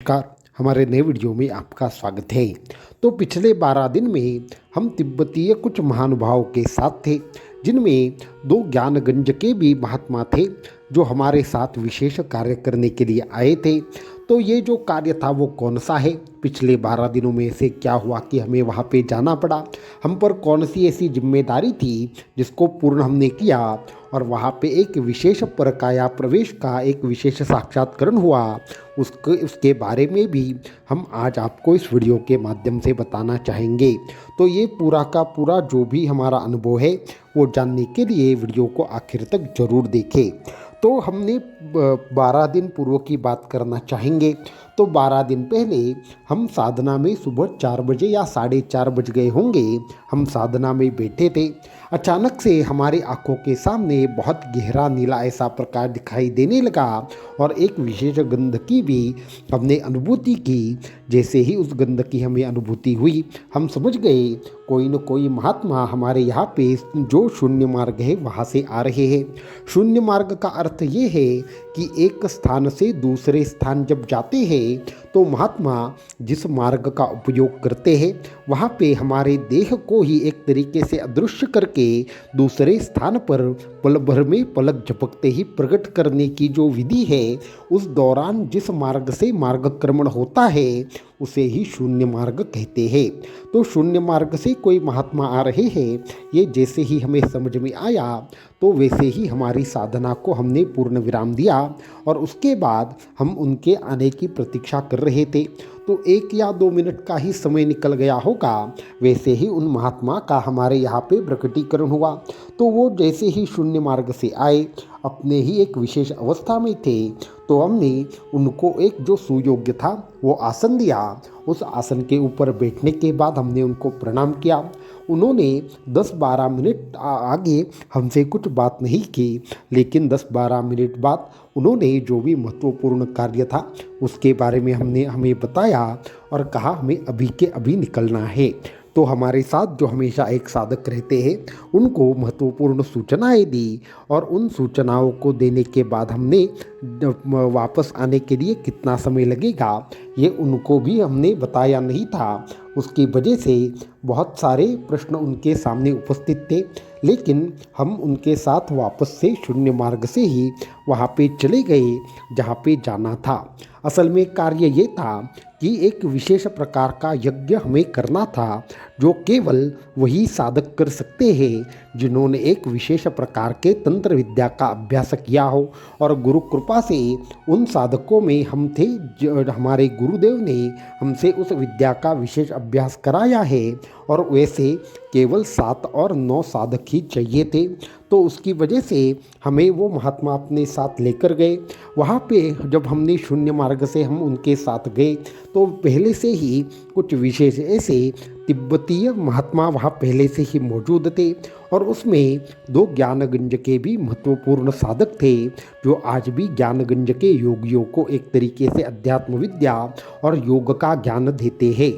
नमस्कार। हमारे नए वीडियो में आपका स्वागत है। तो पिछले 12 दिन में हम तिब्बतीय कुछ महानुभावों के साथ थे, जिनमें 2 ज्ञानगंज के भी महात्मा थे जो हमारे साथ विशेष कार्य करने के लिए आए थे। तो ये जो कार्य था वो कौन सा है, पिछले 12 दिनों में से क्या हुआ कि हमें वहाँ पे जाना पड़ा, हम पर कौन सी ऐसी जिम्मेदारी थी जिसको पूर्ण हमने किया और वहाँ पे एक विशेष परकाया प्रवेश का एक विशेष साक्षात्करण हुआ, उसके बारे में भी हम आज आपको इस वीडियो के माध्यम से बताना चाहेंगे। तो ये पूरा का पूरा जो भी हमारा अनुभव है वो जानने के लिए वीडियो को आखिर तक ज़रूर देखें। तो हमने 12 दिन पूर्व की बात करना चाहेंगे। तो 12 दिन पहले हम साधना में सुबह 4 बजे या 4:30 बज गए होंगे, हम साधना में बैठे थे। अचानक से हमारी आंखों के सामने बहुत गहरा नीला ऐसा प्रकाश दिखाई देने लगा और एक विशेष गंध की भी हमने अनुभूति की। जैसे ही उस गंध की हमें अनुभूति हुई, हम समझ गए कोई न कोई महात्मा हमारे यहाँ पे जो शून्य मार्ग है वहाँ से आ रहे हैं। शून्य मार्ग का अर्थ ये है कि एक स्थान से दूसरे स्थान जब जाते हैं तो महात्मा जिस मार्ग का उपयोग करते हैं वहाँ पे हमारे देह को ही एक तरीके से अदृश्य करके दूसरे स्थान पर पल भर में पलक झपकते ही प्रकट करने की जो विधि है, उस दौरान जिस मार्ग से मार्गक्रमण होता है उसे ही शून्य मार्ग कहते हैं। तो शून्य मार्ग से कोई महात्मा आ रहे हैं, ये जैसे ही हमें समझ में आया तो वैसे ही हमारी साधना को हमने पूर्ण विराम दिया और उसके बाद हम उनके आने की प्रतीक्षा कर रहे थे। तो 1 या 2 मिनट का ही समय निकल गया होगा, वैसे ही उन महात्मा का हमारे यहाँ पे प्रकटीकरण हुआ। तो वो जैसे ही शून्य मार्ग से आए, अपने ही एक विशेष अवस्था में थे, तो हमने उनको एक जो सुयोग्य था वो आसन दिया। उस आसन के ऊपर बैठने के बाद हमने उनको प्रणाम किया। उन्होंने 10-12 मिनट आगे हमसे कुछ बात नहीं की, लेकिन 10-12 मिनट बाद उन्होंने जो भी महत्वपूर्ण कार्य था उसके बारे में हमें बताया और कहा हमें अभी के अभी निकलना है। तो हमारे साथ जो हमेशा एक साधक रहते हैं उनको महत्वपूर्ण सूचनाएं दी और उन सूचनाओं को देने के बाद हमने वापस आने के लिए कितना समय लगेगा ये उनको भी हमने बताया नहीं था। उसकी वजह से बहुत सारे प्रश्न उनके सामने उपस्थित थे, लेकिन हम उनके साथ वापस से शून्य मार्ग से ही वहाँ पे चले गए जहाँ पे जाना था। असल में कार्य ये था कि एक विशेष प्रकार का यज्ञ हमें करना था जो केवल वही साधक कर सकते हैं जिन्होंने एक विशेष प्रकार के तंत्र विद्या का अभ्यास किया हो, और गुरु कृपा से उन साधकों में हम थे। हमारे गुरुदेव ने हमसे उस विद्या का विशेष अभ्यास कराया है और वैसे केवल 7 और 9 साधक ही चाहिए थे। तो उसकी वजह से हमें वो महात्मा अपने साथ लेकर गए। वहाँ पे जब हमने शून्य मार्ग से हम उनके साथ गए तो पहले से ही कुछ विशेष ऐसे तिब्बतीय महात्मा वहाँ पहले से ही मौजूद थे और उसमें 2 ज्ञानगंज के भी महत्वपूर्ण साधक थे जो आज भी ज्ञानगंज के योगियों को एक तरीके से अध्यात्म विद्या और योग का ज्ञान देते हैं।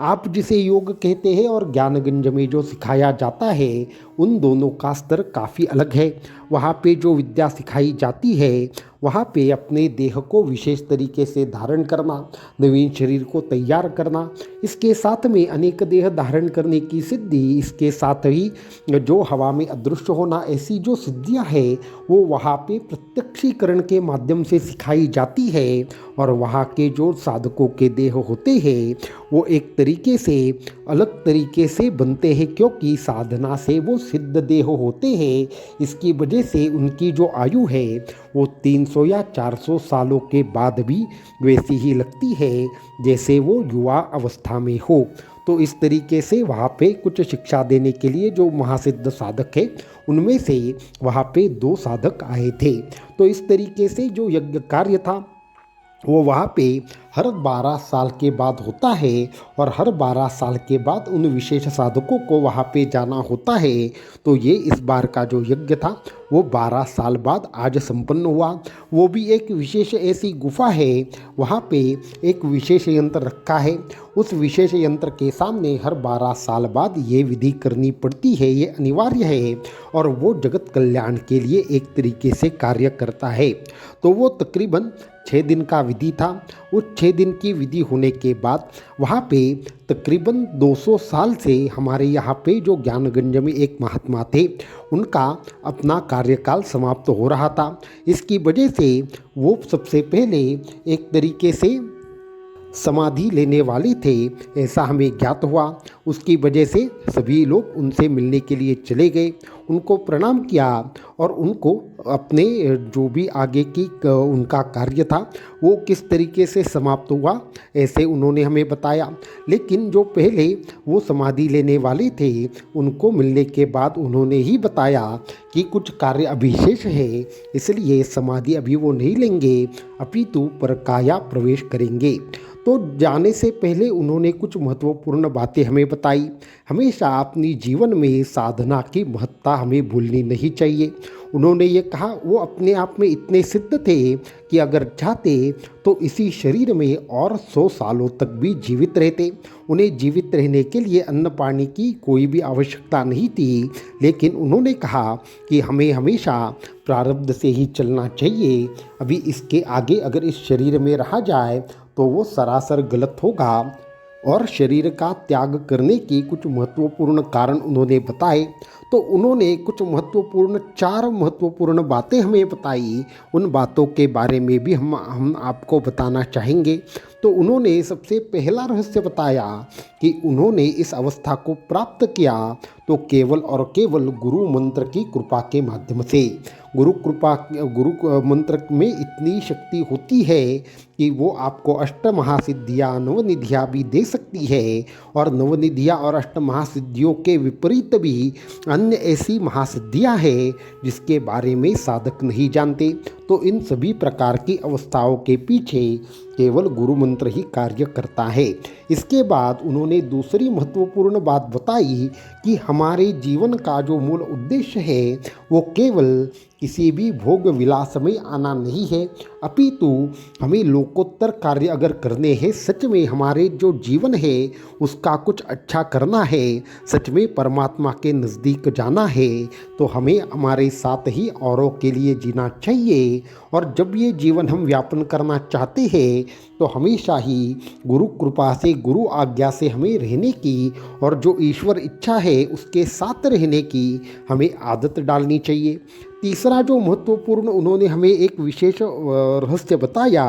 आप जिसे योग कहते हैं और ज्ञानगंज में जो सिखाया जाता है उन दोनों का स्तर काफ़ी अलग है। वहाँ पे जो विद्या सिखाई जाती है वहाँ पे अपने देह को विशेष तरीके से धारण करना, नवीन शरीर को तैयार करना, इसके साथ में अनेक देह धारण करने की सिद्धि, इसके साथ ही जो हवा में अदृश्य होना, ऐसी जो सिद्धियाँ हैं वो वहाँ पे प्रत्यक्षीकरण के माध्यम से सिखाई जाती है। और वहाँ के जो साधकों के देह होते हैं वो एक तरीके से अलग तरीके से बनते हैं, क्योंकि साधना से वो सिद्ध देह होते हैं। इसकी वजह से उनकी जो आयु है वो 300 या 400 सालों के बाद भी वैसी ही लगती है जैसे वो युवा अवस्था में हो। तो इस तरीके से वहाँ पे कुछ शिक्षा देने के लिए जो महासिद्ध साधक है उनमें से वहाँ पे 2 साधक आए थे। तो इस तरीके से जो यज्ञ कार्य था वो वहाँ पे हर 12 साल के बाद होता है और हर 12 साल के बाद उन विशेष साधकों को वहाँ पे जाना होता है। तो ये इस बार का जो यज्ञ था वो 12 साल बाद आज संपन्न हुआ। वो भी एक विशेष ऐसी गुफा है, वहाँ पे एक विशेष यंत्र रखा है। उस विशेष यंत्र के सामने हर 12 साल बाद ये विधि करनी पड़ती है, ये अनिवार्य है और वो जगत कल्याण के लिए एक तरीके से कार्य करता है। तो वो तकरीबन 6 दिन का विधि था। उस 6 6 दिन की विधि होने के बाद वहाँ पे तकरीबन 200 साल से हमारे यहाँ पे जो ज्ञानगंज में एक महात्मा थे, उनका अपना कार्यकाल समाप्त हो रहा था। इसकी वजह से वो सबसे पहले एक तरीके से समाधि लेने वाले थे, ऐसा हमें ज्ञात हुआ। उसकी वजह से सभी लोग उनसे मिलने के लिए चले गए, उनको प्रणाम किया और उनको अपने जो भी आगे की उनका कार्य था वो किस तरीके से समाप्त हुआ ऐसे उन्होंने हमें बताया। लेकिन जो पहले वो समाधि लेने वाले थे, उनको मिलने के बाद उन्होंने ही बताया कि कुछ कार्य अभी शेष है, इसलिए समाधि अभी वो नहीं लेंगे, अपितु परकाया प्रवेश करेंगे। तो जाने से पहले उन्होंने कुछ महत्वपूर्ण बातें हमें बताई। हमेशा अपनी जीवन में साधना की महत्ता हमें भूलनी नहीं चाहिए। उन्होंने ये कहा वो अपने आप में इतने सिद्ध थे कि अगर चाहते तो इसी शरीर में और 100 सालों तक भी जीवित रहते। उन्हें जीवित रहने के लिए अन्न पानी की कोई भी आवश्यकता नहीं थी, लेकिन उन्होंने कहा कि हमें हमेशा प्रारब्ध से ही चलना चाहिए। अभी इसके आगे अगर इस शरीर में रहा जाए तो वो सरासर गलत होगा। और शरीर का त्याग करने की कुछ महत्वपूर्ण कारण उन्होंने बताए। तो उन्होंने कुछ महत्वपूर्ण 4 महत्वपूर्ण बातें हमें बताई। उन बातों के बारे में भी हम आपको बताना चाहेंगे। तो उन्होंने सबसे पहला रहस्य बताया कि उन्होंने इस अवस्था को प्राप्त किया तो केवल और केवल गुरु मंत्र की कृपा के माध्यम से। गुरु मंत्र में इतनी शक्ति होती है कि वो आपको अष्ट महासिद्धियाँ नवनिधियाँ भी दे सकती है, और नवनिधियाँ और अष्ट महासिद्धियों के विपरीत भी अन्य ऐसी महासिद्धियाँ हैं जिसके बारे में साधक नहीं जानते। तो इन सभी प्रकार की अवस्थाओं के पीछे केवल गुरु मंत्र ही कार्य करता है। इसके बाद उन्होंने दूसरी महत्वपूर्ण बात बताई कि हमारे जीवन का जो मूल उद्देश्य है वो केवल किसी भी भोग विलास में आना नहीं है, अपितु हमें लोकोत्तर कार्य अगर करने हैं, सच में हमारे जो जीवन है उसका कुछ अच्छा करना है, सच में परमात्मा के नज़दीक जाना है, तो हमें हमारे साथ ही औरों के लिए जीना चाहिए। और जब ये जीवन हम व्यापन करना चाहते हैं तो हमेशा ही गुरु कृपा से, गुरु आज्ञा से हमें रहने की और जो ईश्वर इच्छा है उसके साथ रहने की हमें आदत डालनी चाहिए। तीसरा जो महत्वपूर्ण उन्होंने हमें एक विशेष रहस्य बताया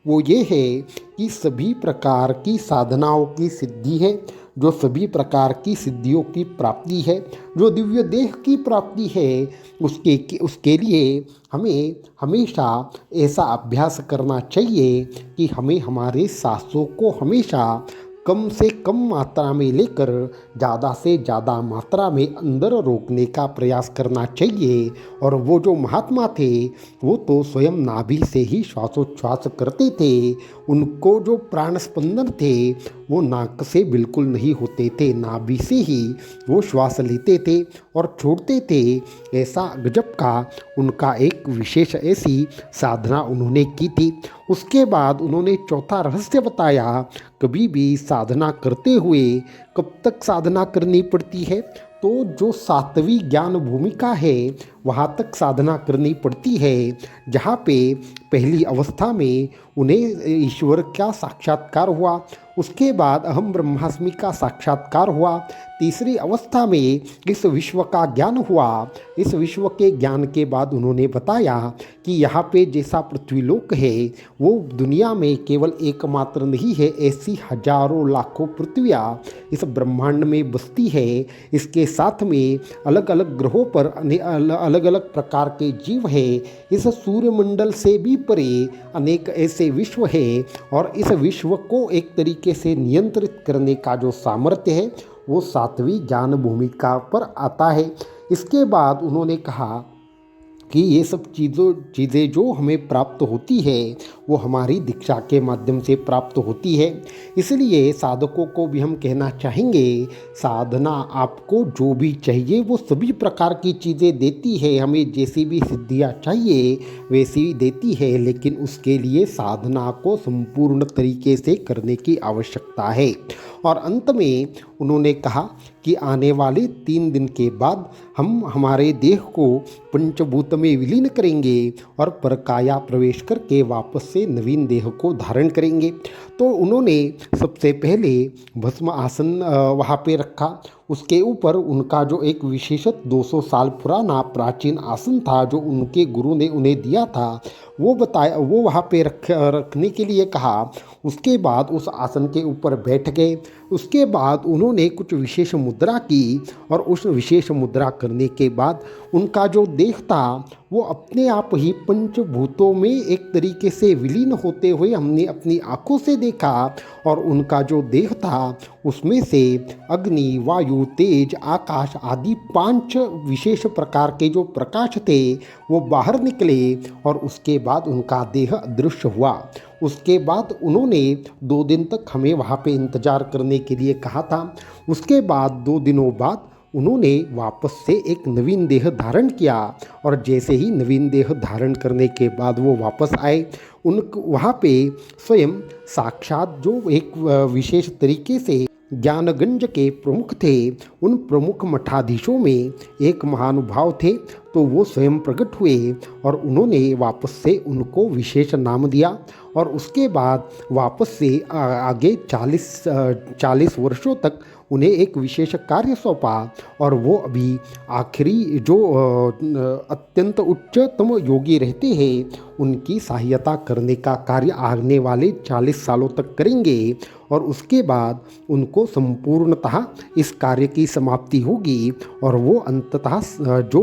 वो ये है कि सभी प्रकार की साधनाओं की सिद्धि है, जो सभी प्रकार की सिद्धियों की प्राप्ति है, जो दिव्य देह की प्राप्ति है, उसके लिए हमें हमेशा ऐसा अभ्यास करना चाहिए कि हमें हमारे सांसों को हमेशा कम से कम मात्रा में लेकर ज़्यादा से ज़्यादा मात्रा में अंदर रोकने का प्रयास करना चाहिए। और वो जो महात्मा थे वो तो स्वयं नाभि से ही श्वासोच्छ्वास करते थे। उनको जो प्राण स्पंदन थे वो नाक से बिल्कुल नहीं होते थे, नाभि से ही वो श्वास लेते थे और छोड़ते थे। ऐसा गजब का उनका एक विशेष ऐसी साधना उन्होंने की थी। उसके बाद उन्होंने चौथा रहस्य बताया, कभी भी साधना करते हुए कब तक साधना करनी पड़ती है, तो जो 7वीं ज्ञान भूमिका है वहाँ तक साधना करनी पड़ती है, जहाँ पे पहली अवस्था में उन्हें ईश्वर का साक्षात्कार हुआ, उसके बाद अहम ब्रह्मास्मि का साक्षात्कार हुआ, तीसरी अवस्था में इस विश्व का ज्ञान हुआ। इस विश्व के ज्ञान के बाद उन्होंने बताया कि यहाँ पे जैसा पृथ्वीलोक है वो दुनिया में केवल एकमात्र नहीं है, ऐसी हजारों लाखों पृथ्वियाँ इस ब्रह्मांड में बसती है। इसके साथ में अलग अलग ग्रहों पर अलग अलग प्रकार के जीव हैं। इस सूर्यमंडल से भी परे अनेक ऐसे विश्व हैं, और इस विश्व को एक तरीके से नियंत्रित करने का जो सामर्थ्य है वो 7वीं ज्ञान भूमिका पर आता है। इसके बाद उन्होंने कहा कि ये सब चीज़ें जो हमें प्राप्त होती है वो हमारी दीक्षा के माध्यम से प्राप्त होती है। इसलिए साधकों को भी हम कहना चाहेंगे, साधना आपको जो भी चाहिए वो सभी प्रकार की चीज़ें देती है, हमें जैसी भी सिद्धियाँ चाहिए वैसी देती है, लेकिन उसके लिए साधना को संपूर्ण तरीके से करने की आवश्यकता है। और अंत में उन्होंने कहा कि आने वाले 3 दिन के बाद हम हमारे देह को पंचभूत में विलीन करेंगे और परकाया प्रवेश करके वापस से नवीन देह को धारण करेंगे। तो उन्होंने सबसे पहले भस्म आसन वहाँ पे रखा। उसके ऊपर उनका जो एक विशेषत 200 साल पुराना प्राचीन आसन था जो उनके गुरु ने उन्हें दिया था, वो वहाँ पे रखने के लिए कहा। उसके बाद उस आसन के ऊपर बैठ गए। उसके बाद उन्होंने कुछ विशेष मुद्रा की और उस विशेष मुद्रा करने के बाद उनका जो देह था वो अपने आप ही पंचभूतों में एक तरीके से विलीन होते हुए हमने अपनी आंखों से देखा। और उनका जो देह था उसमें से अग्नि, वायु, तेज, आकाश आदि 5 विशेष प्रकार के जो प्रकाश थे वो बाहर निकले और उसके बाद उनका देह अदृश्य हुआ। उसके बाद उन्होंने 2 दिन तक हमें वहाँ पे इंतज़ार करने के लिए कहा था। उसके बाद 2 दिनों बाद उन्होंने वापस से एक नवीन देह धारण किया और जैसे ही नवीन देह धारण करने के बाद वो वापस आए, वहाँ पे स्वयं साक्षात जो एक विशेष तरीके से ज्ञानगंज के प्रमुख थे, उन प्रमुख मठाधीशों में एक महानुभाव थे, तो वो स्वयं प्रकट हुए और उन्होंने वापस से उनको विशेष नाम दिया। और उसके बाद वापस से आगे 40 वर्षों तक उन्हें एक विशेष कार्य सौंपा और वो अभी आखिरी जो अत्यंत उच्चतम योगी रहते हैं उनकी सहायता करने का कार्य आने वाले 40 सालों तक करेंगे और उसके बाद उनको संपूर्णतः इस कार्य की समाप्ति होगी और वो अंततः जो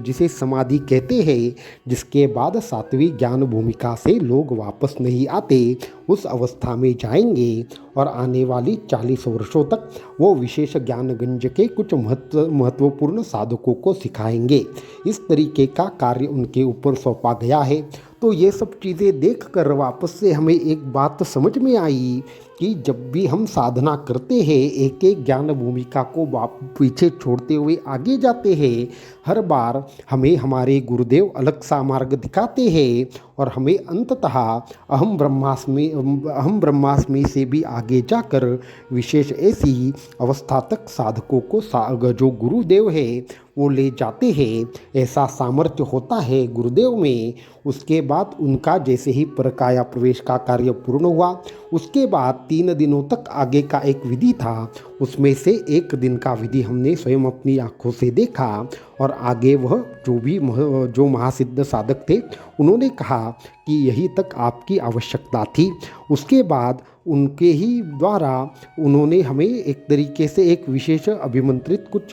जिसे समाधि कहते हैं, जिसके बाद सातवीं ज्ञान भूमिका से लोग वापस नहीं आते, उस अवस्था में जाएंगे और आने वाली 40 वर्षों तक वो विशेष ज्ञानगंज के कुछ महत्वपूर्ण साधकों को सिखाएंगे। इस तरीके का कार्य उनके ऊपर सौंपा गया है। तो ये सब चीज़ें देखकर वापस से हमें एक बात समझ में आई कि जब भी हम साधना करते हैं, एक एक ज्ञान भूमिका को पीछे छोड़ते हुए आगे जाते हैं, हर बार हमें हमारे गुरुदेव अलग सा मार्ग दिखाते हैं और हमें अंततः अहम ब्रह्मास्मि से भी आगे जाकर विशेष ऐसी अवस्था तक साधकों को जो गुरुदेव है वो ले जाते हैं। ऐसा सामर्थ्य होता है गुरुदेव में। उसके बाद उनका जैसे ही परकाया प्रवेश का कार्य पूर्ण हुआ, उसके बाद 3 दिनों तक आगे का एक विधि था, उसमें से एक दिन का विधि हमने स्वयं अपनी आँखों से देखा और आगे वह जो महासिद्ध साधक थे उन्होंने कहा कि यही तक आपकी आवश्यकता थी। उसके बाद उनके ही द्वारा उन्होंने हमें एक तरीके से एक विशेष अभिमंत्रित कुछ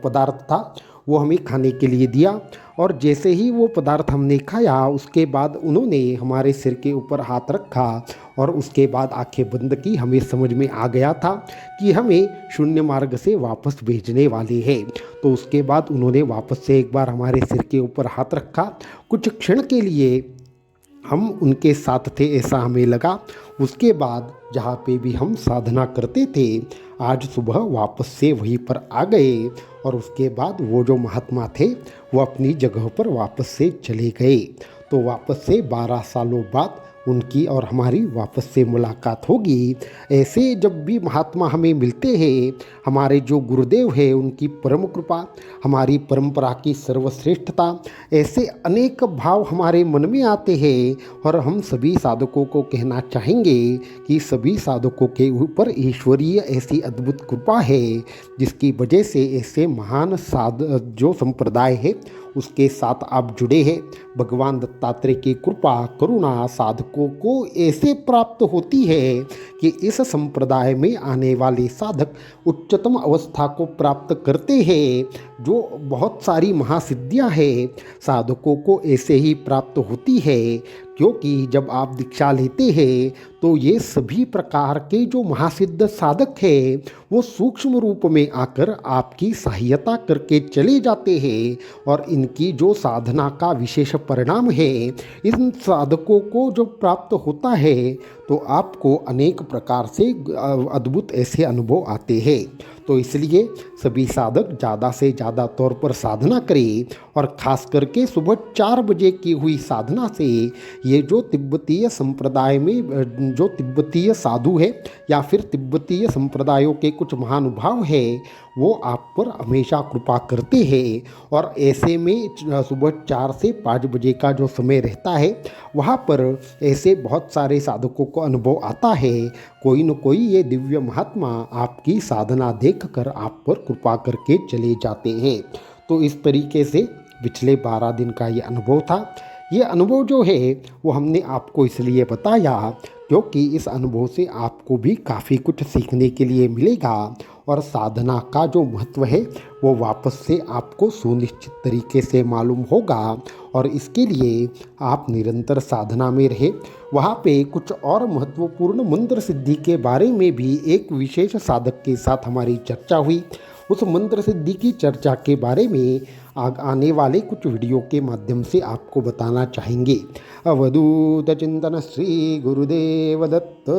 पदार्थ था वो हमें खाने के लिए दिया और जैसे ही वो पदार्थ हमने खाया उसके बाद उन्होंने हमारे सिर के ऊपर हाथ रखा और उसके बाद आंखें बंद की। हमें समझ में आ गया था कि हमें शून्य मार्ग से वापस भेजने वाले हैं। तो उसके बाद उन्होंने वापस से एक बार हमारे सिर के ऊपर हाथ रखा। कुछ क्षण के लिए हम उनके साथ थे ऐसा हमें लगा। उसके बाद जहाँ पे भी हम साधना करते थे आज सुबह वापस से वहीं पर आ गए और उसके बाद वो जो महात्मा थे वो अपनी जगह पर वापस से चले गए। तो वापस से 12 सालों बाद उनकी और हमारी वापस से मुलाकात होगी। ऐसे जब भी महात्मा हमें मिलते हैं, हमारे जो गुरुदेव हैं उनकी परम कृपा, हमारी परंपरा की सर्वश्रेष्ठता, ऐसे अनेक भाव हमारे मन में आते हैं और हम सभी साधकों को कहना चाहेंगे कि सभी साधकों के ऊपर ईश्वरीय ऐसी अद्भुत कृपा है जिसकी वजह से ऐसे महान जो संप्रदाय है उसके साथ आप जुड़े हैं। भगवान दत्तात्रेय की कृपा करुणा साधकों को ऐसे प्राप्त होती है कि इस संप्रदाय में आने वाले साधक उच्चतम अवस्था को प्राप्त करते हैं। जो बहुत सारी महासिद्धियां हैं साधकों को ऐसे ही प्राप्त होती है, क्योंकि जब आप दीक्षा लेते हैं तो ये सभी प्रकार के जो महासिद्ध साधक हैं वो सूक्ष्म रूप में आकर आपकी सहायता करके चले जाते हैं और इनकी जो साधना का विशेष परिणाम है इन साधकों को जो प्राप्त होता है तो आपको अनेक प्रकार से अद्भुत ऐसे अनुभव आते हैं। तो इसलिए सभी साधक ज़्यादा से ज़्यादा तौर पर साधना करें और ख़ास करके सुबह 4 बजे की हुई साधना से ये जो तिब्बतीय संप्रदाय में जो तिब्बतीय साधु है या फिर तिब्बतीय संप्रदायों के कुछ महानुभाव है वो आप पर हमेशा कृपा करते हैं। और ऐसे में सुबह 4 से 5 बजे का जो समय रहता है वहाँ पर ऐसे बहुत सारे साधकों को अनुभव आता है, कोई न कोई ये दिव्य महात्मा आपकी साधना देखकर आप पर कृपा करके चले जाते हैं। तो इस तरीके से पिछले 12 दिन का ये अनुभव था। ये अनुभव जो है वो हमने आपको इसलिए बताया क्योंकि इस अनुभव से आपको भी काफ़ी कुछ सीखने के लिए मिलेगा और साधना का जो महत्व है वो वापस से आपको सुनिश्चित तरीके से मालूम होगा। और इसके लिए आप निरंतर साधना में रहे। वहाँ पे कुछ और महत्वपूर्ण मंत्र सिद्धि के बारे में भी एक विशेष साधक के साथ हमारी चर्चा हुई। उस मंत्र सिद्धि की चर्चा के बारे में आने वाले कुछ वीडियो के माध्यम से आपको बताना चाहेंगे। अवधूत चिंतन श्री गुरुदेव दत्त।